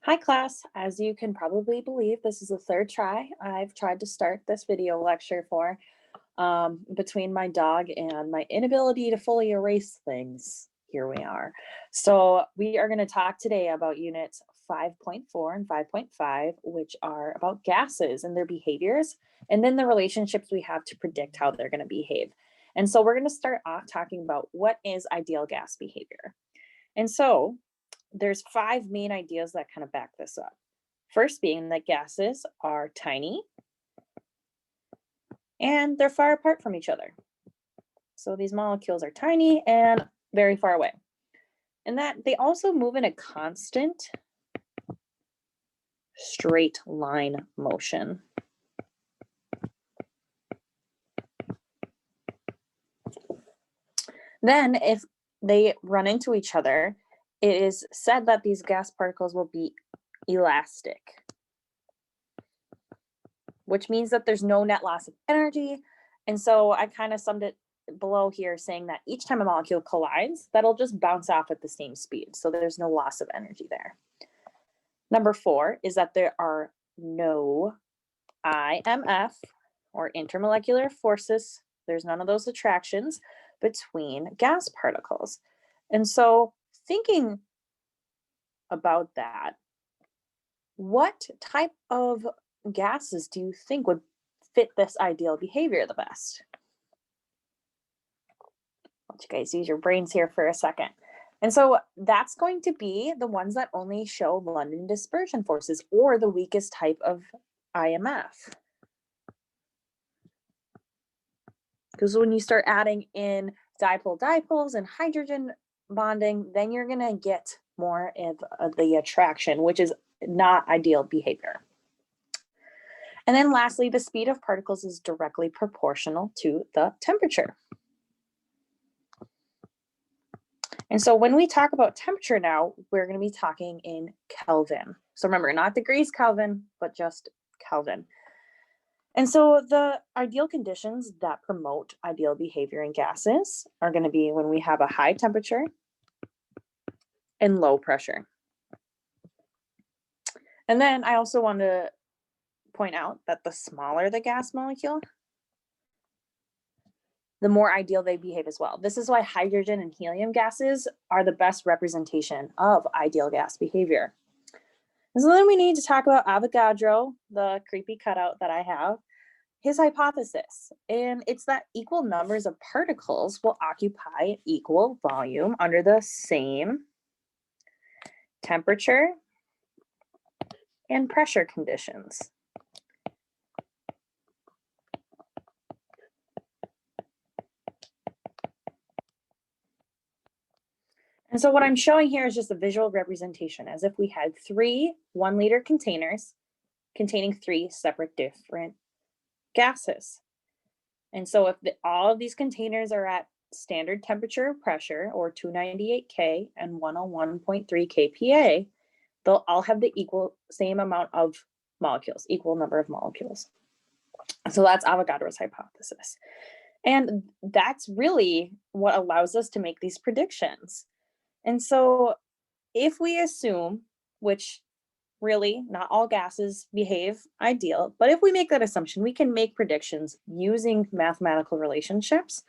Hi class, as you can probably believe, this is the third try I've tried to start this video lecture for. Between my dog and my inability to fully erase things, here we are. So we are going to talk today about units 5.4 and 5.5, which are about gases and their behaviors, and then the relationships we have to predict how they're going to behave. And so we're going to start off talking about what is ideal gas behavior. And so there's five main ideas that kind of back this up. First being that gases are tiny and they're far apart from each other. So these molecules are tiny and very far away. And that they also move in a constant straight line motion. Then if they run into each other, it is said that these gas particles will be elastic, which means that there's no net loss of energy. And so I kind of summed it below here saying that each time a molecule collides, that'll just bounce off at the same speed. So there's no loss of energy there. Number 4 is that there are no IMF or intermolecular forces. There's none of those attractions between gas particles. And so thinking about that, what type of gases do you think would fit this ideal behavior the best? I'll let you guys use your brains here for a second. And so that's going to be the ones that only show London dispersion forces or the weakest type of IMF. Because when you start adding in dipole-dipoles and hydrogen bonding, then you're going to get more of the attraction, which is not ideal behavior. And then lastly, the speed of particles is directly proportional to the temperature. And so when we talk about temperature now, we're going to be talking in Kelvin. So remember, not degrees Kelvin, but just Kelvin. And so the ideal conditions that promote ideal behavior in gases are going to be when we have a high temperature and low pressure. And then I also want to point out that the smaller the gas molecule, the more ideal they behave as well. This is why hydrogen and helium gases are the best representation of ideal gas behavior. And so then we need to talk about Avogadro, the creepy cutout that I have, his hypothesis. And it's that equal numbers of particles will occupy equal volume under the same temperature and pressure conditions. And so what I'm showing here is just a visual representation, as if we had 3 1-liter containers containing 3 separate different gases. And so if all of these containers are at standard temperature pressure, or 298 K and 101.3 kPa, they'll all have the same amount of molecules, equal number of molecules. So that's Avogadro's hypothesis. And that's really what allows us to make these predictions. And so if we assume, which really not all gases behave ideal, but if we make that assumption, we can make predictions using mathematical relationships.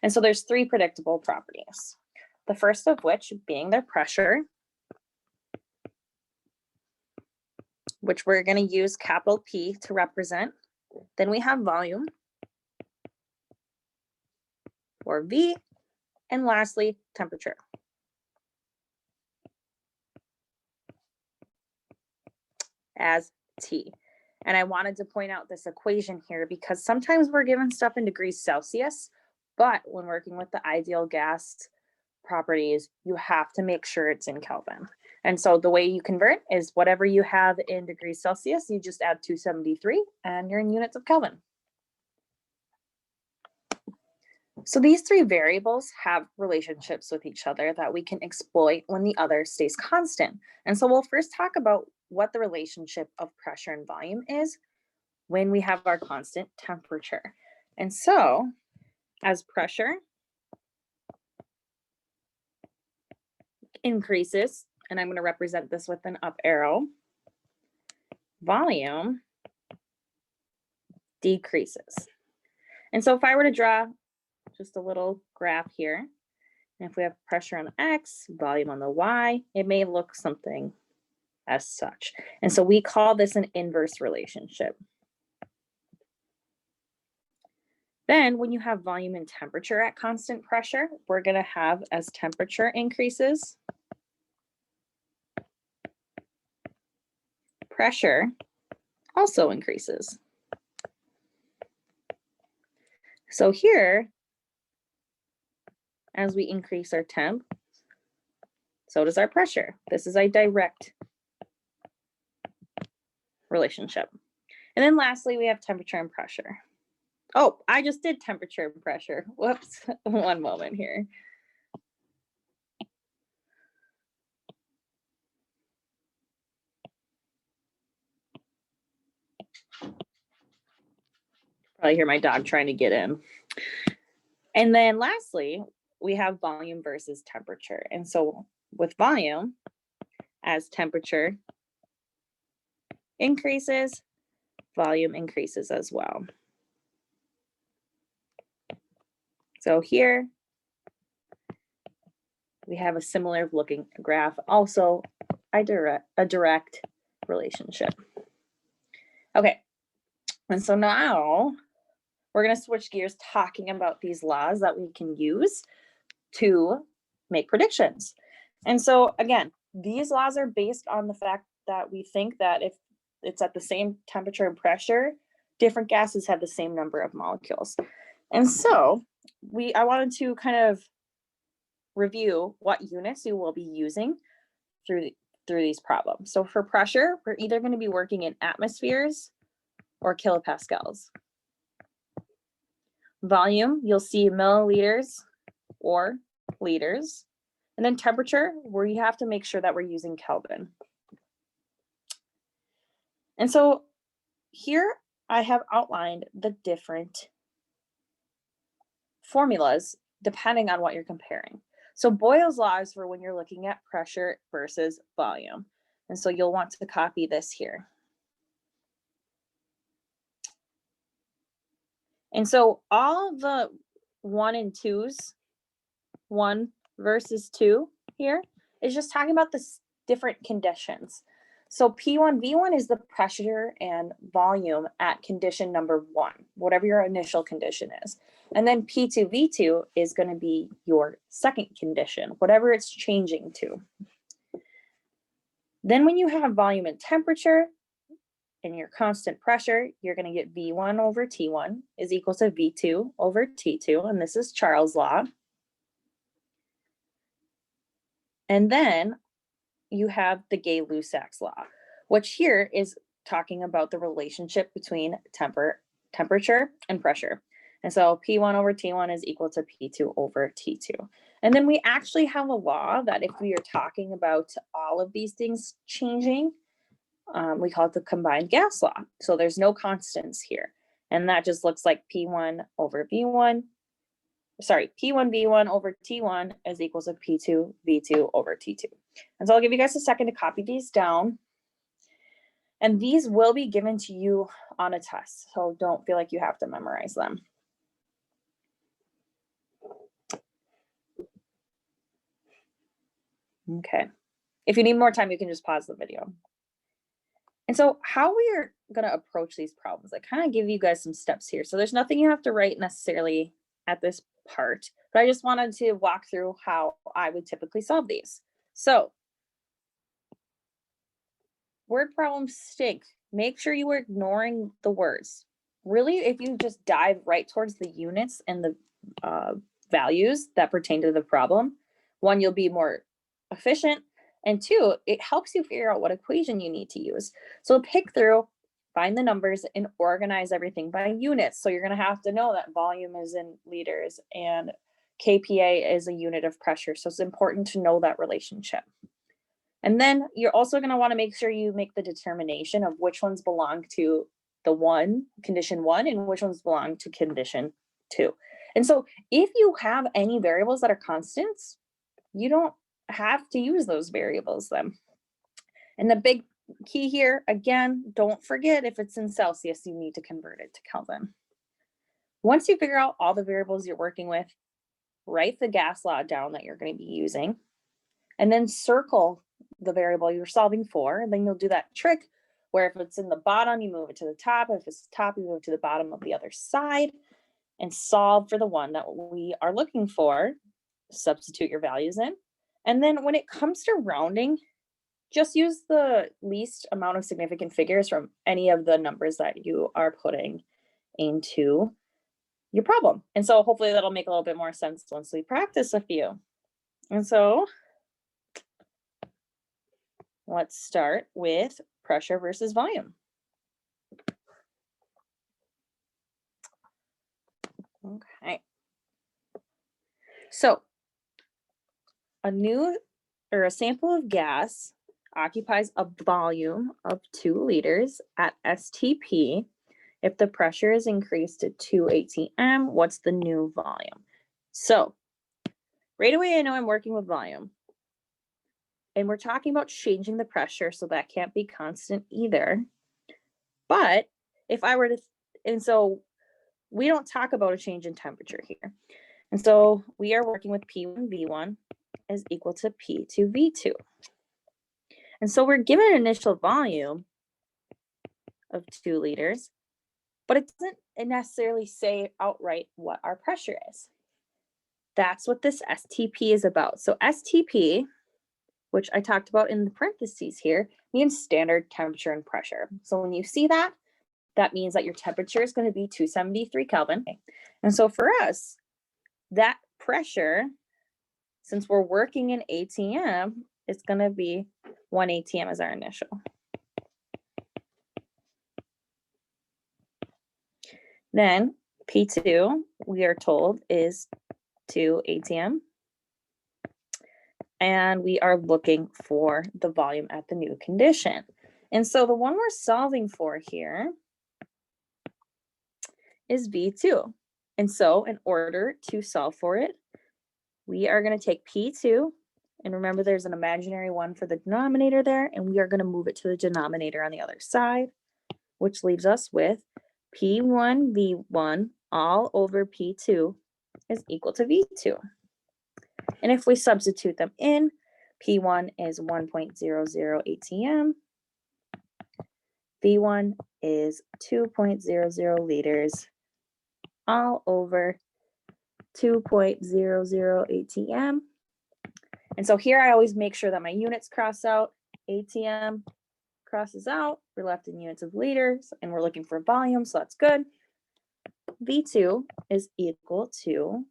And so there's 3 predictable properties. The first of which being their pressure, which we're going to use capital P to represent. Then we have volume, or V, and lastly, temperature. As T. And I wanted to point out this equation here because sometimes we're given stuff in degrees Celsius, but when working with the ideal gas properties, you have to make sure it's in Kelvin. And so the way you convert is whatever you have in degrees Celsius, you just add 273 and you're in units of Kelvin. So these 3 variables have relationships with each other that we can exploit when the other stays constant. And so we'll first talk about what the relationship of pressure and volume is when we have our constant temperature. And so as pressure increases, and I'm going to represent this with an up arrow, volume decreases. And so if I were to draw just a little graph here, and if we have pressure on the X, volume on the Y, it may look something as such. And so we call this an inverse relationship. Then when you have volume and temperature at constant pressure, we're going to have, as temperature increases, pressure also increases. So here, as we increase our temp, so does our pressure. This is a direct relationship. And then lastly, we have temperature and pressure. Oh, I just did temperature and pressure. Whoops, one moment here. Probably hear my dog trying to get in. And then lastly, we have volume versus temperature. And so with volume, as temperature increases, volume increases as well. So here we have a similar looking graph, also a direct relationship. Okay, and so now we're going to switch gears talking about these laws that we can use to make predictions. And so again, these laws are based on the fact that we think that if it's at the same temperature and pressure, different gases have the same number of molecules. And so I wanted to kind of review what units you will be using through these problems. So for pressure, we're either going to be working in atmospheres or kilopascals. Volume, you'll see milliliters or liters. And then temperature, where you have to make sure that we're using Kelvin. And so here I have outlined the different formulas depending on what you're comparing. So Boyle's law is for when you're looking at pressure versus volume. And so you'll want to copy this here. And so all the 1 and 2s, 1 versus 2 here, is just talking about the different conditions. So P1, V1 is the pressure and volume at condition number 1, whatever your initial condition is. And then P2, V2 is going to be your second condition, whatever it's changing to. Then when you have volume and temperature and your constant pressure, you're going to get V1 over T1 is equal to V2 over T2. And this is Charles' law. And then you have the Gay-Lussac's law, which here is talking about the relationship between temperature and pressure. And so P1 over T1 is equal to P2 over T2. And then we actually have a law that if we are talking about all of these things changing, we call it the combined gas law. So there's no constants here. And that just looks like P1 over V1. Sorry, P1 V1 over T1 is equal to P2 V2 over T2. And so I'll give you guys a second to copy these down. And these will be given to you on a test, so don't feel like you have to memorize them. Okay. If you need more time, you can just pause the video. And so how we are going to approach these problems, I kind of give you guys some steps here. So there's nothing you have to write necessarily at this part, but I just wanted to walk through how I would typically solve these. So word problems stink. Make sure you are ignoring the words. Really, if you just dive right towards the units and the values that pertain to the problem, 1, you'll be more efficient, and 2, it helps you figure out what equation you need to use. So pick through, find the numbers, and organize everything by units. So you're going to have to know that volume is in liters and kPa is a unit of pressure. So it's important to know that relationship. And then you're also going to want to make sure you make the determination of which ones belong to the condition 1 and which ones belong to condition 2. And so if you have any variables that are constants, you don't have to use those variables then. And the big key here, again, don't forget if it's in Celsius, you need to convert it to Kelvin. Once you figure out all the variables you're working with, write the gas law down that you're going to be using, and then circle the variable you're solving for. And then you'll do that trick where if it's in the bottom, you move it to the top. If it's the top, you move it to the bottom of the other side and solve for the one that we are looking for. Substitute your values in. And then when it comes to rounding, just use the least amount of significant figures from any of the numbers that you are putting into your problem. And so hopefully that'll make a little bit more sense once we practice a few. And so let's start with pressure versus volume. Okay. So a sample of gas occupies a volume of 2 liters at STP. If the pressure is increased to 2 atm, what's the new volume? So right away, I know I'm working with volume. And we're talking about changing the pressure, so that can't be constant either. But if I were to, and so we don't talk about a change in temperature here. And so we are working with P1V1 is equal to P2V2. And so we're given an initial volume of 2 liters, but it doesn't necessarily say outright what our pressure is. That's what this STP is about. So STP, which I talked about in the parentheses here, means standard temperature and pressure. So when you see that, that means that your temperature is going to be 273 Kelvin. And so for us, that pressure, since we're working in ATM, it's going to be 1 ATM as our initial. Then P2, we are told, is 2 ATM. And we are looking for the volume at the new condition. And so the one we're solving for here is V2. And so in order to solve for it, we are going to take P2, and remember there's an imaginary one for the denominator there, and we are going to move it to the denominator on the other side, which leaves us with P1V1 all over P2 is equal to V2. And if we substitute them in, P1 is 1.00 ATM, V1 is 2.00 liters, all over 2.00 ATM. And so here I always make sure that my units cross out. ATM crosses out. We're left in units of liters, and we're looking for volume, so that's good. V2 is equal to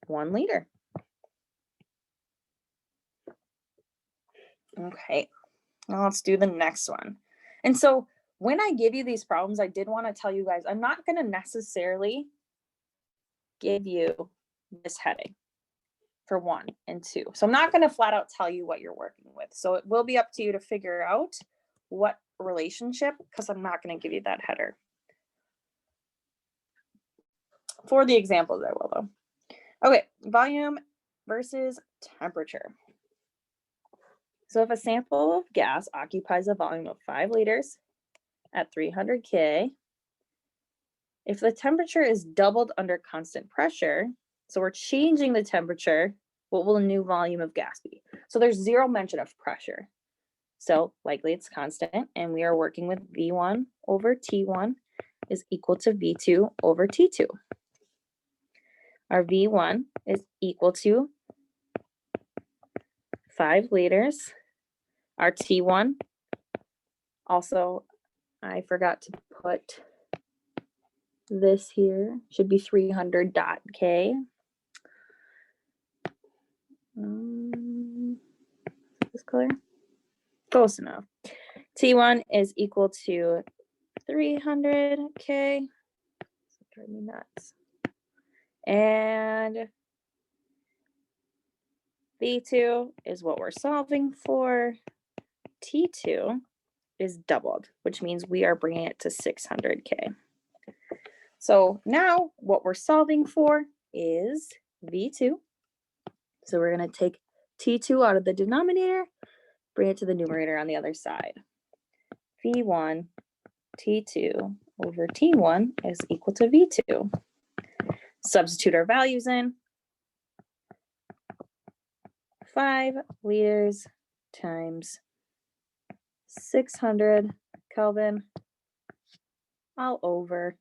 1 liter. Okay, now let's do the next one. And so when I give you these problems, I did want to tell you guys, I'm not going to necessarily give you this heading for 1 and 2. So I'm not going to flat out tell you what you're working with. So it will be up to you to figure out what relationship, because I'm not going to give you that header. For the examples, I will though. Okay, volume versus temperature. So if a sample of gas occupies a volume of 5 liters at 300 K, if the temperature is doubled under constant pressure, so we're changing the temperature, what will the new volume of gas be? So there's 0 mention of pressure. So likely it's constant, and we are working with V1 over T1 is equal to V2 over T2. Our V1 is equal to 5 liters. Our T1, also, I forgot to put this here, should be 300.K. This color? Close enough. T1 is equal to 300K. Drive me nuts. And V2 is what we're solving for. T2 is doubled, which means we are bringing it to 600K. So now what we're solving for is V2. So we're going to take T2 out of the denominator, bring it to the numerator on the other side. V1 T2 over T1 is equal to V2. Substitute our values in. 5 liters times 600 Kelvin all over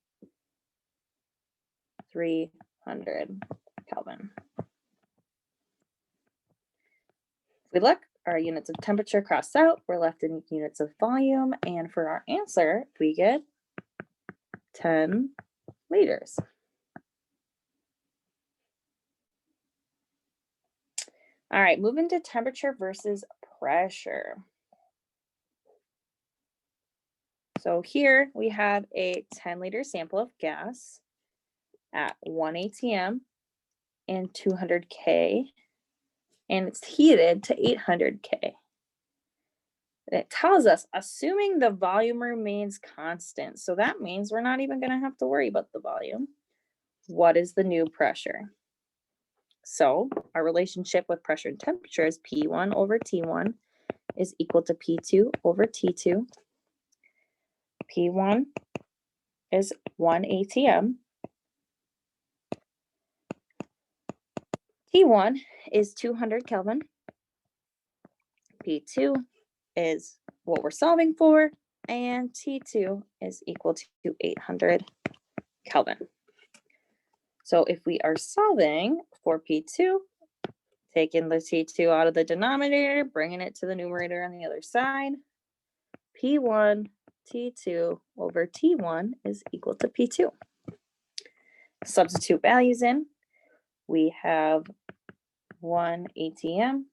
300 Kelvin. If we look, our units of temperature cross out, we're left in units of volume, and for our answer, we get 10 liters. All right, moving to temperature versus pressure. So here we have a 10-liter sample of gas at 1 atm and 200 K, and it's heated to 800 K. And it tells us, assuming the volume remains constant, so that means we're not even going to have to worry about the volume. What is the new pressure? So our relationship with pressure and temperature is P1 over T1 is equal to P2 over T2. P1 is 1 atm. T1 is 200 Kelvin. P2 is what we're solving for, and T2 is equal to 800 Kelvin. So if we are solving for P2, taking the T2 out of the denominator, bringing it to the numerator on the other side, P1 T2 over T1 is equal to P2. Substitute values in. We have 1 atm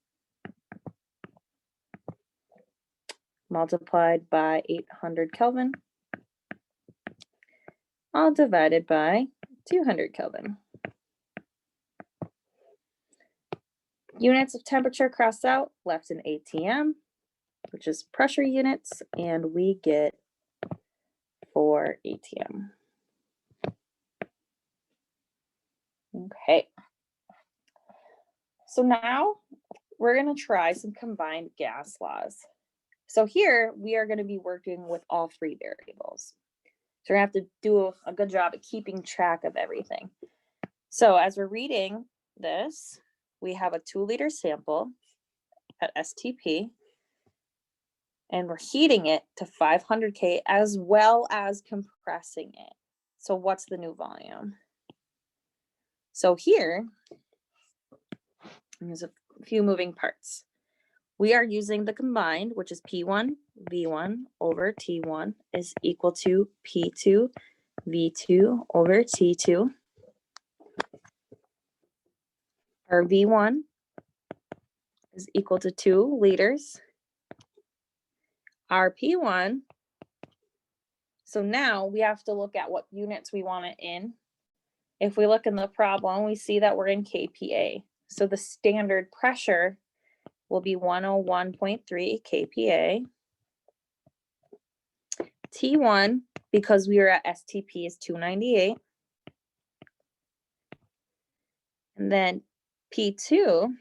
multiplied by 800 Kelvin, all divided by 200 Kelvin. Units of temperature cross out, left in atm, which is pressure units, and we get 4 atm. Okay. So now we're going to try some combined gas laws. So here we are going to be working with all three variables. So we're going to have to do a good job at keeping track of everything. So as we're reading this, we have a 2-liter sample at STP, and we're heating it to 500 K as well as compressing it. So what's the new volume? So here, there's a few moving parts. We are using the combined, which is P1 V1 over T1 is equal to P2 V2 over T2. Our V1 is equal to 2 liters. Our P1, so now we have to look at what units we want it in. If we look in the problem, we see that we're in kPa. So the standard pressure will be 101.3 kPa. T1, because we were at STP, is 298. And then P2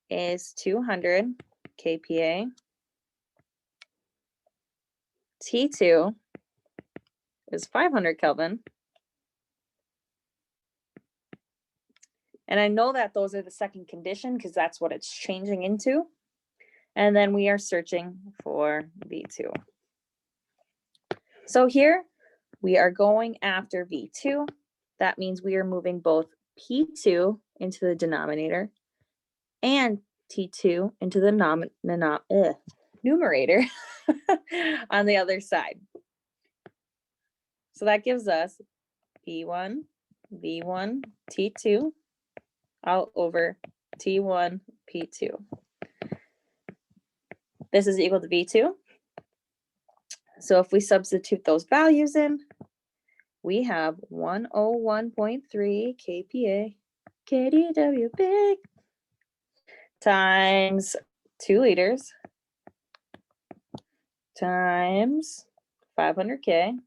is 200 kPa. T2 is 500 Kelvin. And I know that those are the second condition because that's what it's changing into. And then we are searching for V2. So here we are going after V2. That means we are moving both P2 into the denominator and T2 into the numerator on the other side. So that gives us P1, V1, T2 all over T1, P2. This is equal to V2. So if we substitute those values in, we have 101.3 kPa, KDW big, times 2 liters, times 500K,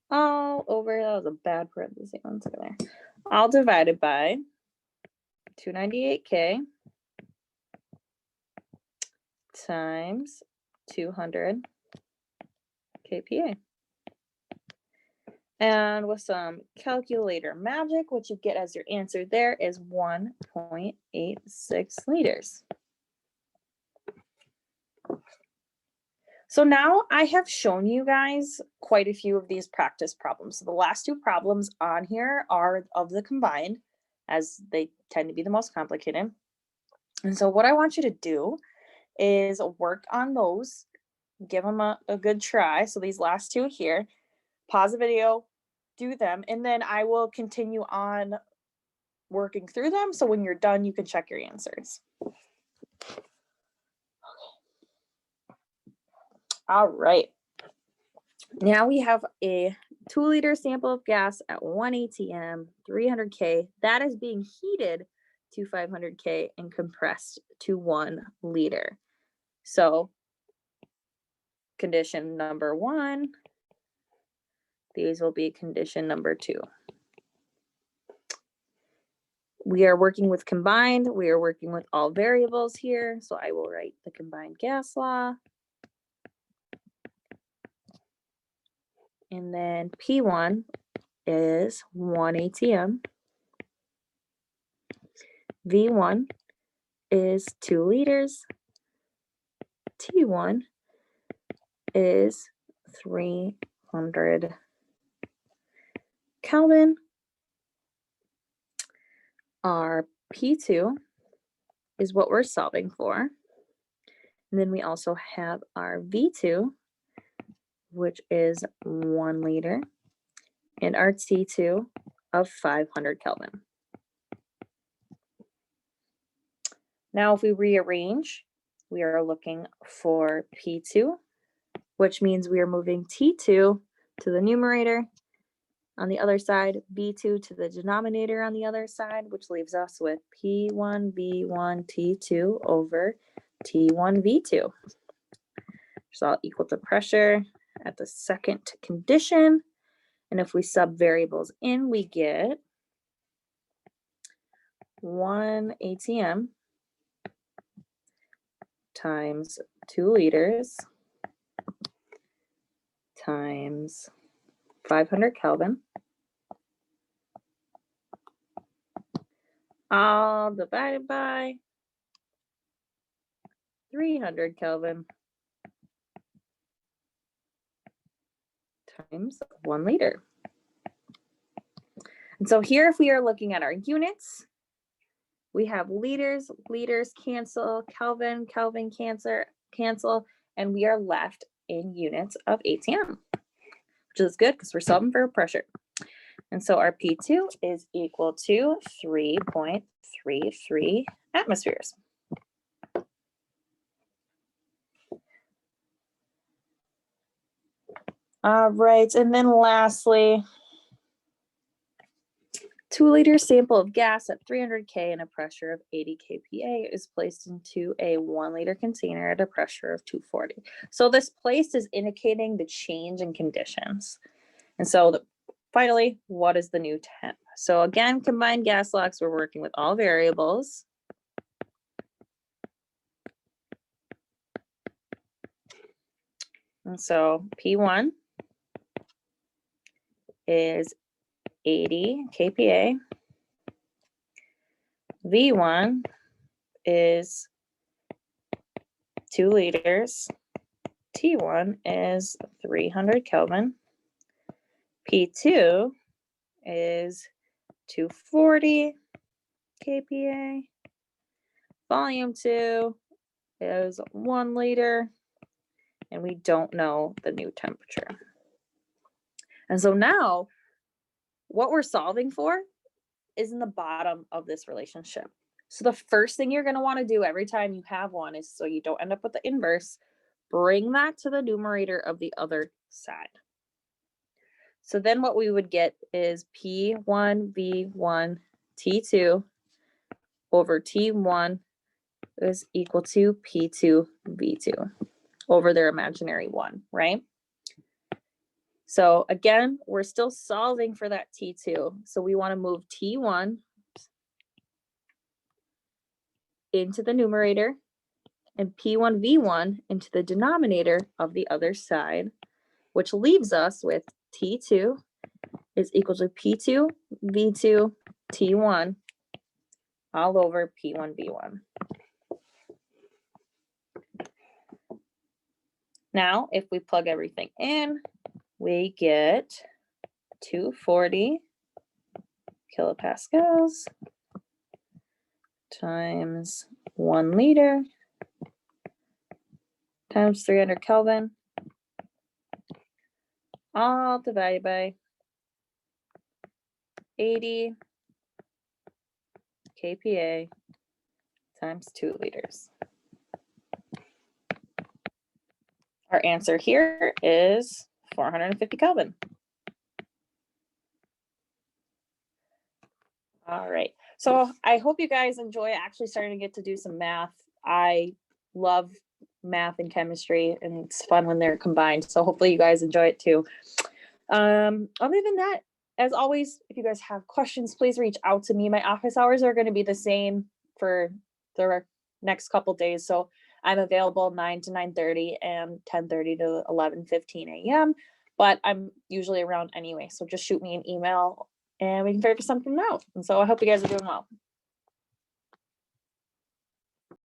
all over, that was a bad parenthesis, one second there, all divided by 298K times 200 kPa. And with some calculator magic, what you get as your answer there is 1.86 liters. So now I have shown you guys quite a few of these practice problems. So the last two problems on here are of the combined, as they tend to be the most complicated. And so what I want you to do is work on those, give them a good try. So these last two here, pause the video, do them, and then I will continue on working through them. So when you're done, you can check your answers. All right. Now we have a 2-liter sample of gas at 1 ATM, 300 K. That is being heated to 500 K and compressed to 1 liter. So condition number 1, these will be condition number 2. We are working with combined. We are working with all variables here. So I will write the combined gas law. And then P1 is 1 ATM. V1 is 2 liters. T1 is 300 Kelvin. Our P2 is what we're solving for. And then we also have our V2, which is 1 liter, and our T2 of 500 Kelvin. Now, if we rearrange, we are looking for P2, which means we are moving T2 to the numerator on the other side, V2 to the denominator on the other side, which leaves us with P1 V1 T2 over T1 V2. So all equal to pressure at the second condition. And if we sub variables in, we get 1 ATM times 2 liters times 500 Kelvin, all divided by 300 Kelvin times 1 liter. And so here, if we are looking at our units, we have liters, liters cancel, Kelvin, Kelvin cancel, and we are left in units of ATM, which is good because we're solving for pressure. And so our P2 is equal to 3.33 atmospheres. All right, and then lastly, 2-liter sample of gas at 300 K and a pressure of 80 kPa is placed into a 1-liter container at a pressure of 240. So this placed is indicating the change in conditions. And so finally, what is the new temp? So again, combined gas laws, we're working with all variables. And so P1 is 80 kPa. V1 is 2 liters. T1 is 300 Kelvin. P2 is 240 kPa. Volume 2 is 1 liter. And we don't know the new temperature. And so now, what we're solving for is in the bottom of this relationship. So the first thing you're going to want to do every time you have one is, so you don't end up with the inverse, bring that to the numerator of the other side. So then what we would get is P1 V1 T2 over T1 is equal to P2 V2 over their imaginary 1, right? So again, we're still solving for that T2. So we want to move T1 into the numerator and P1V1 into the denominator of the other side, which leaves us with T2 is equal to P2 V2 T1 all over P1 V1. Now, if we plug everything in, we get 240 kilopascals times 1 liter times 300 Kelvin, all divided by 80 kPa times 2 liters. Our answer here is 450 Kelvin. All right. So I hope you guys enjoy actually starting to get to do some math. I love math and chemistry, and it's fun when they're combined. So hopefully you guys enjoy it too. Other than that, as always, if you guys have questions, please reach out to me. My office hours are going to be the same for the next couple days. So I'm available 9 to 9:30 and 10:30 to 11:15 a.m. But I'm usually around anyway. So just shoot me an email and we can figure something out. And so I hope you guys are doing well.